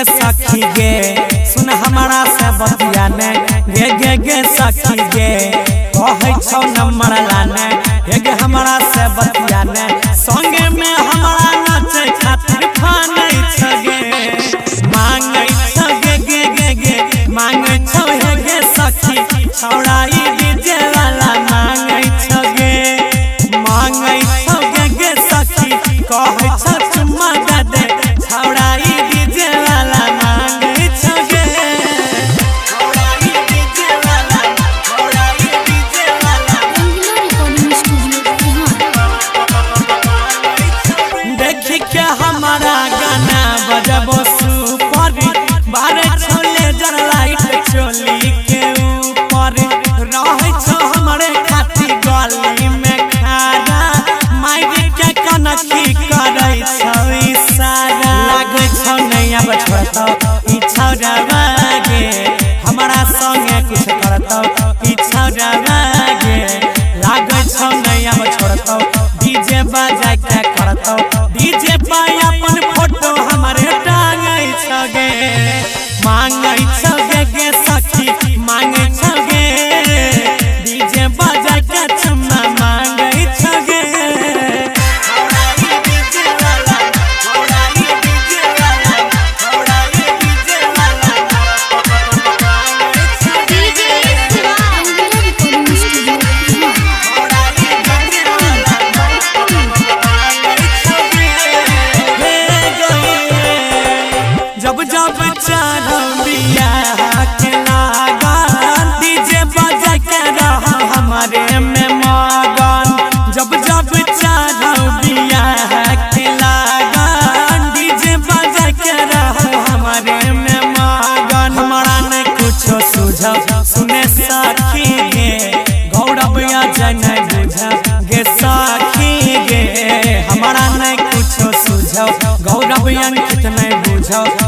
गे सखी गे सुन हमारा से बतिया ने गे सखी गे कहै छौ नंबर लाने गे हमारा से बतिया ने संगे में हमारा नाचे खातिर फानै छगे मांगै छगे गे मांगै छौ गे सखी छौड़ाई डीजे वाला मांगै छगे गे सखी कहै छौ चुम्मा दे छौड़ाई डीजे वाला मांगै छगे छौड़ाई डीजे वाला देखी के हमारा गाना बजबो सुपर बारे छोले जर लाइट चोली के ऊपर रहै छौ हमरे खाती गली में खाना माइक के कनखी करै छौ इशारा लागै छौ नहीं अब छोड़तौ ई छौड़ावा गे हमारा संगे कुछ करतौ ई छौड़ावा गे लागै छौ नहीं अब छोड़तौ डीजे बजाय के करतौ डीजे पे अपन फोटो हमारे टांगै छगे मांगै छगे गे सखी मांगै छगे डीजे बजा के चुम्मा मांगै छगे छौड़ाई डीजे वाला छौड़ाई डीजे वाला छौड़ाई डीजे वाला मांगै छगे जब जब चढ़बिया के लागन डीजे बजा के रह हमारे में मगन जब जब चढ़बिया के लागन डीजे बजा के रह हमारे में मगन हमारा नहीं कुछो सुझाव सुने सखी गे गौरव या जन बुझ गे सखी गे हमारा नहीं कुछो सुझाव गौरव अंकित नहीं बुझ